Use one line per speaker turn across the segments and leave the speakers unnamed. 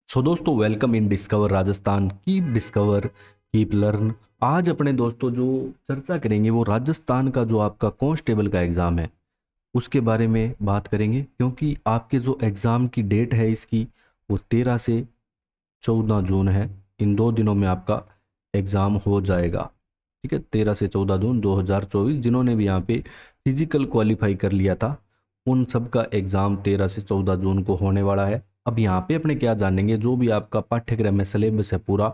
सो दोस्तों, welcome in discover Rajasthan. Keep discover, keep learn. आज अपने दोस्तों जो चर्चा करेंगे वो राजस्थान का जो आपका कांस्टेबल का एग्ज़ाम है उसके बारे में बात करेंगे, क्योंकि आपके जो एग्ज़ाम की डेट है इसकी वो 13 से 14 जून है। इन 2 दिनों में आपका एग्ज़ाम हो जाएगा। ठीक है, 13 से 14 जून 2024। जिन्होंने भी यहाँ पे फिजिकल क्वालिफाई कर लिया था उन सब का एग्ज़ाम 13 से 14 जून को होने वाला है। अब यहाँ पे अपने क्या जानेंगे, जो भी आपका पाठ्यक्रम में सिलेबस है पूरा,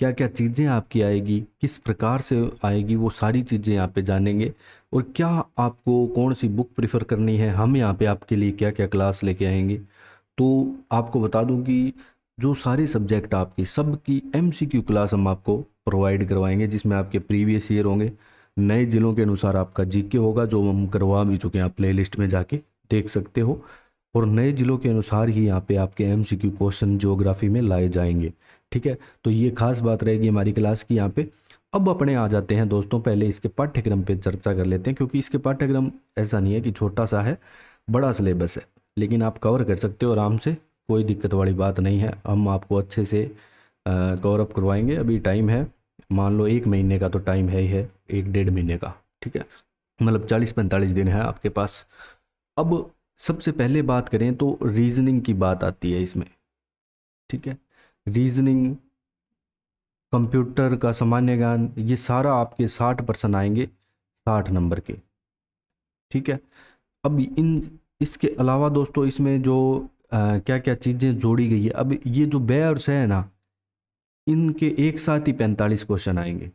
क्या क्या चीज़ें आपकी आएगी, किस प्रकार से आएगी, वो सारी चीज़ें यहाँ पे जानेंगे। और क्या आपको कौन सी बुक प्रिफर करनी है, हम यहाँ पे आपके लिए क्या क्या क्लास लेके आएंगे। तो आपको बता दूं कि जो सारे सब्जेक्ट आपकी सबकी एमसीक्यू क्लास हम आपको प्रोवाइड करवाएंगे, जिसमें आपके प्रीवियस ईयर होंगे, नए जिलों के अनुसार आपका जीके होगा जो हम करवा भी चुके हैं, आप प्ले लिस्ट में जाके देख सकते हो। और नए जिलों के अनुसार ही यहाँ पे आपके एमसीक्यू क्वेश्चन ज्योग्राफी में लाए जाएंगे। ठीक है, तो ये खास बात रहेगी हमारी क्लास की यहाँ पे। अब अपने आ जाते हैं दोस्तों, पहले इसके पाठ्यक्रम पे चर्चा कर लेते हैं, क्योंकि इसके पाठ्यक्रम ऐसा नहीं है कि छोटा सा है, बड़ा सिलेबस है, लेकिन आप कवर कर सकते हो आराम से। कोई दिक्कत वाली बात नहीं है, हम आपको अच्छे से कवर अप करवाएंगे। अभी टाइम है, मान लो 1 महीने का तो टाइम है ही है, 1 डेढ़ महीने का। ठीक है, मतलब 40-45 दिन है आपके पास। अब सबसे पहले बात करें तो रीजनिंग की बात आती है इसमें। ठीक है, रीजनिंग, कंप्यूटर का सामान्य ज्ञान, ये सारा आपके 60% आएंगे, 60 नंबर के। ठीक है, अब इन इसके अलावा दोस्तों इसमें जो क्या क्या चीज़ें जोड़ी गई है, अब ये जो बे और से है ना, इनके एक साथ ही 45 क्वेश्चन आएंगे,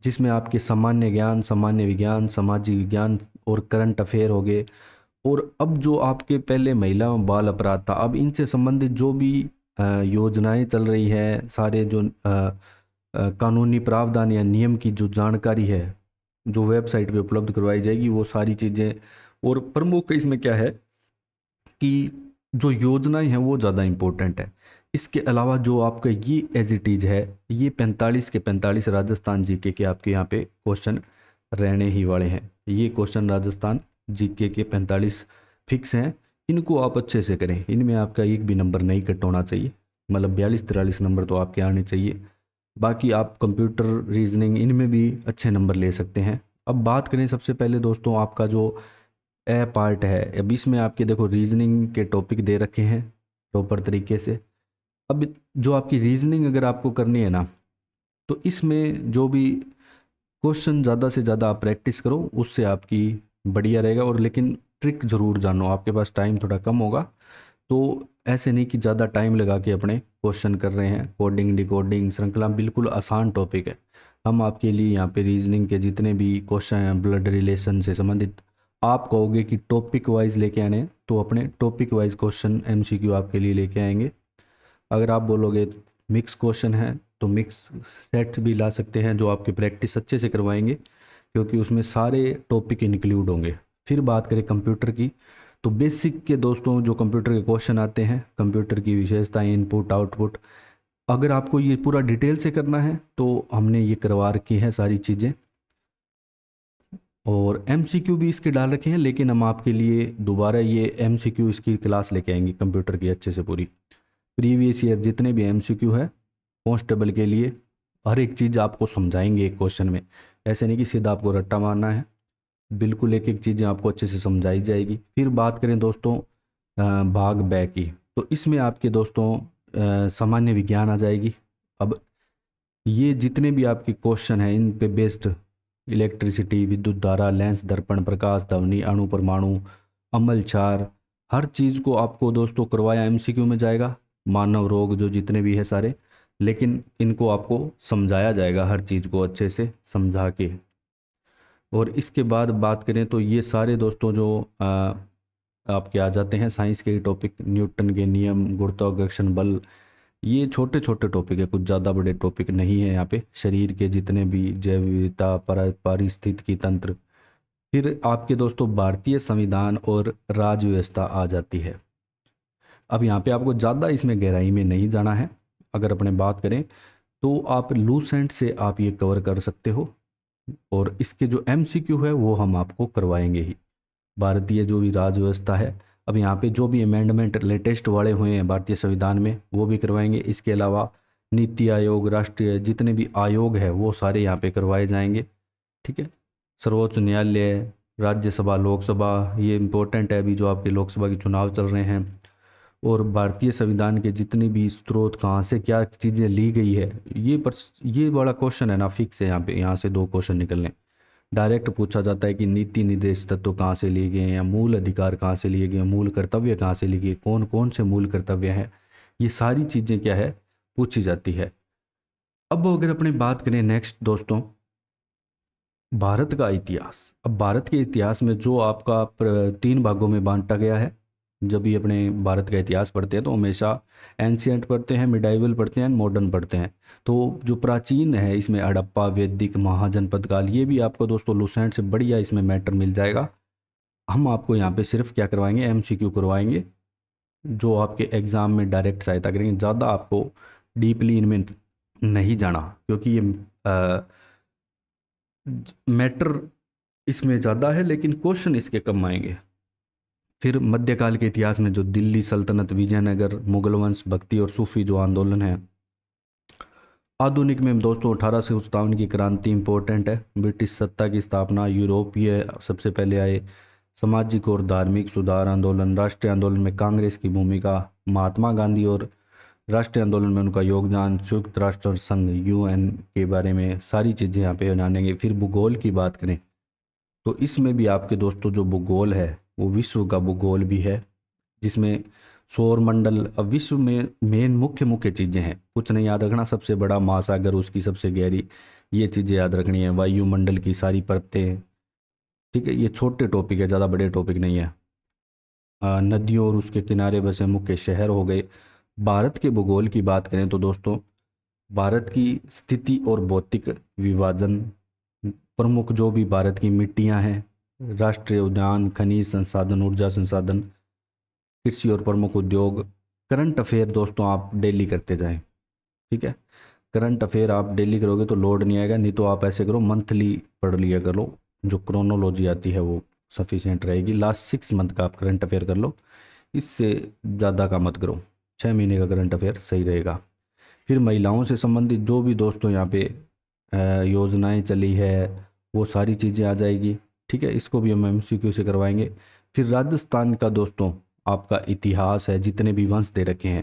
जिसमें आपके सामान्य ज्ञान, सामान्य विज्ञान, सामाजिक विज्ञान और करंट अफेयर हो गए। और अब जो आपके पहले महिला और बाल अपराध था, अब इनसे संबंधित जो भी योजनाएं चल रही है, सारे जो कानूनी प्रावधान या नियम की जो जानकारी है जो वेबसाइट पे उपलब्ध करवाई जाएगी, वो सारी चीज़ें। और प्रमुख इसमें क्या है कि जो योजनाएं हैं वो ज़्यादा इम्पोर्टेंट है। इसके अलावा जो आपका ये एज इट इज़ है, ये 45 के 45 राजस्थान जीके के आपके यहाँ पे क्वेश्चन रहने ही वाले हैं। ये क्वेश्चन राजस्थान जीके के 45 फिक्स हैं। इनको आप अच्छे से करें, इनमें आपका एक भी नंबर नहीं कट होना चाहिए, मतलब 42-43 नंबर तो आपके आने चाहिए। बाकी आप कंप्यूटर, रीजनिंग, इनमें भी अच्छे नंबर ले सकते हैं। अब बात करें सबसे पहले दोस्तों आपका जो ए पार्ट है, अब इसमें आपके देखो रीजनिंग के टॉपिक दे रखे हैं प्रॉपर तरीके से। अब जो आपकी रीजनिंग अगर आपको करनी है ना, तो इसमें जो भी क्वेश्चन ज़्यादा से ज़्यादा आप प्रैक्टिस करो, उससे आपकी बढ़िया रहेगा। और लेकिन ट्रिक ज़रूर जानो, आपके पास टाइम थोड़ा कम होगा, तो ऐसे नहीं कि ज़्यादा टाइम लगा के अपने क्वेश्चन कर रहे हैं। कोडिंग, डिकोडिंग, श्रृंखला बिल्कुल आसान टॉपिक है। हम आपके लिए यहाँ पे रीजनिंग के जितने भी क्वेश्चन हैं ब्लड रिलेशन से संबंधित, आप कहोगे कि टॉपिक वाइज लेके आने हैं, तो अपने टॉपिक वाइज क्वेश्चन एमसीक्यू आपके लिए लेके आएंगे। अगर आप बोलोगे मिक्स क्वेश्चन है तो मिक्स सेट भी ला सकते हैं, जो आपकी प्रैक्टिस अच्छे से करवाएंगे, क्योंकि उसमें सारे टॉपिक इंक्लूड होंगे। फिर बात करें कंप्यूटर की, तो बेसिक के दोस्तों जो कंप्यूटर के क्वेश्चन आते हैं, कंप्यूटर की विशेषताएं, इनपुट आउटपुट, अगर आपको ये पूरा डिटेल से करना है तो हमने ये करवा रखी है सारी चीज़ें। और एमसीक्यू भी इसके डाल रखे हैं, लेकिन हम आपके लिए दोबारा ये एमसीक्यू इसकी क्लास लेके आएंगे कंप्यूटर की अच्छे से पूरी। प्रीवियस ईयर जितने भी एमसीक्यू है कांस्टेबल के लिए, हर एक चीज़ आपको समझाएंगे एक क्वेश्चन में। ऐसे नहीं कि सीधा आपको रट्टा मारना है, बिल्कुल एक एक चीज़ें आपको अच्छे से समझाई जाएगी। फिर बात करें दोस्तों भाग बै की, तो इसमें आपके दोस्तों सामान्य विज्ञान आ जाएगी। अब ये जितने भी आपके क्वेश्चन हैं इन पे बेस्ड, इलेक्ट्रिसिटी, विद्युत धारा, लेंस, दर्पण, प्रकाश, ध्वनि, अणु, परमाणु, अम्ल क्षार, हर चीज़ को आपको दोस्तों करवाया एमसीक्यू में जाएगा। मानव रोग जो जितने भी है सारे, लेकिन इनको आपको समझाया जाएगा, हर चीज़ को अच्छे से समझा के। और इसके बाद बात करें तो ये सारे दोस्तों जो आपके आ जाते हैं साइंस के टॉपिक, न्यूटन के नियम, गुरुत्वाकर्षण बल, ये छोटे छोटे टॉपिक है, कुछ ज़्यादा बड़े टॉपिक नहीं है यहाँ पे। शरीर के जितने भी जैव विविधता, पारिस्थितिकी तंत्र। फिर आपके दोस्तों भारतीय संविधान और राज्य व्यवस्था आ जाती है। अब यहाँ पे आपको ज़्यादा इसमें गहराई में नहीं जाना है। अगर अपने बात करें तो आप लूसेंट से आप ये कवर कर सकते हो, और इसके जो एमसीक्यू है वो हम आपको करवाएंगे ही। भारतीय जो भी राज्य व्यवस्था है, अब यहाँ पे जो भी अमेंडमेंट लेटेस्ट वाले हुए हैं भारतीय संविधान में वो भी करवाएंगे। इसके अलावा नीति आयोग, राष्ट्रीय जितने भी आयोग है वो सारे यहाँ पे करवाए जाएंगे। ठीक है, सर्वोच्च न्यायालय, राज्यसभा, लोकसभा, ये इम्पोर्टेंट है अभी जो आपके लोकसभा के चुनाव चल रहे हैं। और भारतीय संविधान के जितने भी स्रोत, कहाँ से क्या चीज़ें ली गई है, ये बड़ा क्वेश्चन है ना, फिक्स है यहाँ पे। यहाँ से दो क्वेश्चन निकलने, डायरेक्ट पूछा जाता है कि नीति निर्देश तत्व कहाँ से लिए गए हैं, या मूल अधिकार कहाँ से लिए गए हैं, मूल कर्तव्य कहाँ से लिए गए, कौन कौन से मूल कर्तव्य हैं, ये सारी चीज़ें क्या है पूछी जाती है। अब अगर अपने बात करें नेक्स्ट दोस्तों, भारत का इतिहास। अब भारत के इतिहास में जो आपका तीन भागों में बांटा गया है। जब भी अपने भारत का इतिहास पढ़ते हैं तो हमेशा एंशियंट पढ़ते हैं, मिडाइवल पढ़ते हैं, मॉडर्न पढ़ते हैं। तो जो प्राचीन है इसमें हड़प्पा, वैदिक, महाजनपद काल, ये भी आपको दोस्तों लुसेंट से बढ़िया इसमें मैटर मिल जाएगा। हम आपको यहाँ पे सिर्फ क्या करवाएंगे, एमसीक्यू करवाएंगे जो आपके एग्ज़ाम में डायरेक्ट सहायता करेंगे। ज़्यादा आपको डीपली इनमें नहीं जाना, क्योंकि ये मैटर इसमें ज़्यादा है लेकिन क्वेश्चन इसके कम आएंगे। फिर मध्यकाल के इतिहास में जो दिल्ली सल्तनत, विजयनगर, मुगल वंश, भक्ति और सूफी जो आंदोलन है। आधुनिक में दोस्तों 1857 की क्रांति इंपॉर्टेंट है, ब्रिटिश सत्ता की स्थापना, यूरोपीय सबसे पहले आए, सामाजिक और धार्मिक सुधार आंदोलन, राष्ट्रीय आंदोलन में कांग्रेस की भूमिका, महात्मा गांधी और राष्ट्रीय आंदोलन में उनका योगदान, संयुक्त राष्ट्र संघ यूएन के बारे में सारी चीज़ें यहाँ पे जानेंगे। फिर भूगोल की बात करें तो इसमें भी आपके दोस्तों जो भूगोल है वो विश्व का भूगोल भी है, जिसमें सौर मंडल, अब विश्व में मेन मुख्य मुख्य चीज़ें हैं, कुछ नहीं याद रखना, सबसे बड़ा महासागर, उसकी सबसे गहरी, ये चीज़ें याद रखनी है, वायुमंडल की सारी परतें। ठीक है, ये छोटे टॉपिक है, ज़्यादा बड़े टॉपिक नहीं है। नदियों और उसके किनारे बसे मुख्य शहर हो गए। भारत के भूगोल की बात करें तो दोस्तों भारत की स्थिति और भौतिक विभाजन, प्रमुख जो भी भारत की मिट्टियां हैं, राष्ट्रीय उद्यान, खनिज संसाधन, ऊर्जा संसाधन, कृषि और प्रमुख उद्योग। करंट अफेयर दोस्तों आप डेली करते जाएं। ठीक है, करंट अफेयर आप डेली करोगे तो लोड नहीं आएगा, नहीं तो आप ऐसे करो मंथली पढ़ लिया करो, जो क्रोनोलॉजी आती है वो सफिशिएंट रहेगी। लास्ट 6 मंथ का आप करंट अफेयर कर लो, इससे ज़्यादा का मत करो, 6 महीने का करंट अफेयर सही रहेगा। फिर महिलाओं से संबंधित जो भी दोस्तों यहाँ पे योजनाएं चली है वो सारी चीज़ें आ जाएगी। ठीक है, इसको भी हम एमसीक्यू से करवाएंगे। फिर राजस्थान का दोस्तों आपका इतिहास है, जितने भी वंश दे रखे हैं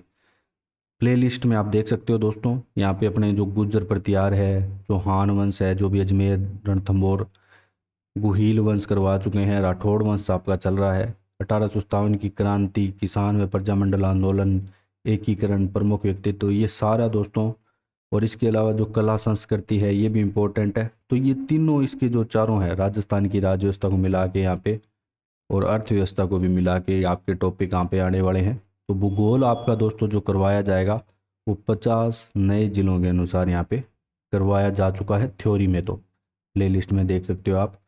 प्लेलिस्ट में आप देख सकते हो दोस्तों। यहाँ पे अपने जो गुर्जर प्रतिहार है, चौहान वंश है, जो भी अजमेर, रणथंभौर, गुहील वंश करवा चुके हैं, राठौड़ वंश आपका चल रहा है। 1857 की क्रांति, किसान व प्रजामंडल आंदोलन, एकीकरण, प्रमुख व्यक्तित्व, ये सारा दोस्तों। और इसके अलावा जो कला संस्कृति है ये भी इम्पोर्टेंट है। तो ये तीनों इसके जो चारों हैं, राजस्थान की राज्य व्यवस्था को मिला के यहाँ पे और अर्थव्यवस्था को भी मिला के आपके टॉपिक यहाँ पे आने वाले हैं। तो भूगोल आपका दोस्तों जो करवाया जाएगा वो 50 नए जिलों के अनुसार यहाँ पे करवाया जा चुका है थ्योरी में, तो प्ले लिस्ट में देख सकते हो आप।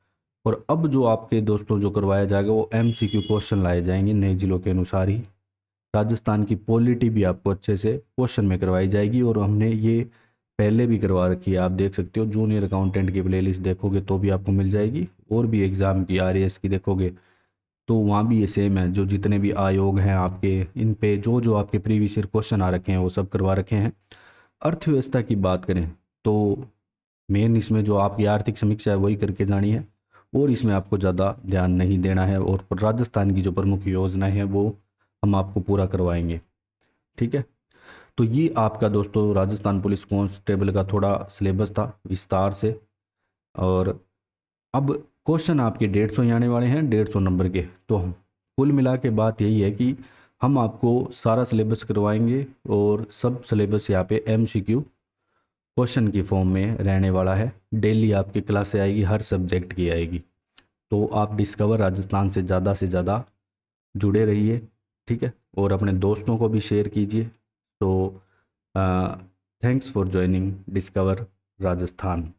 और अब जो आपके दोस्तों जो करवाया जाएगा वो एमसीक्यू क्वेश्चन लाए जाएंगे नए जिलों के अनुसार ही। राजस्थान की पॉलिटी भी आपको अच्छे से क्वेश्चन में करवाई जाएगी, और हमने ये पहले भी करवा रखी है, आप देख सकते हो। जूनियर अकाउंटेंट की प्लेलिस्ट देखोगे तो भी आपको मिल जाएगी, और भी एग्ज़ाम की आरएएस की देखोगे तो वहाँ भी ये सेम है। जो जितने भी आयोग हैं आपके, इन पे जो जो आपके प्रीवियस ईयर क्वेश्चन आ रखे हैं वो सब करवा रखे हैं। अर्थव्यवस्था की बात करें तो मेन इसमें जो आपकी आर्थिक समीक्षा है वही करके जानी है, और इसमें आपको ज़्यादा ध्यान नहीं देना है। और राजस्थान की जो प्रमुख योजनाएं हैं वो हम आपको पूरा करवाएंगे। ठीक है, तो ये आपका दोस्तों राजस्थान पुलिस कांस्टेबल का थोड़ा सिलेबस था विस्तार से। और अब क्वेश्चन आपके 150 ही आने वाले हैं, 150 नंबर के। तो हम कुल मिला के बात यही है कि हम आपको सारा सिलेबस करवाएंगे, और सब सिलेबस यहाँ पे एमसीक्यू क्वेश्चन की फॉर्म में रहने वाला है। डेली आपकी क्लासें आएगी, हर सब्जेक्ट की आएगी। तो आप डिस्कवर राजस्थान से ज़्यादा जुड़े रहिए। ठीक है, और अपने दोस्तों को भी शेयर कीजिए। तो thanks for joining discover Rajasthan.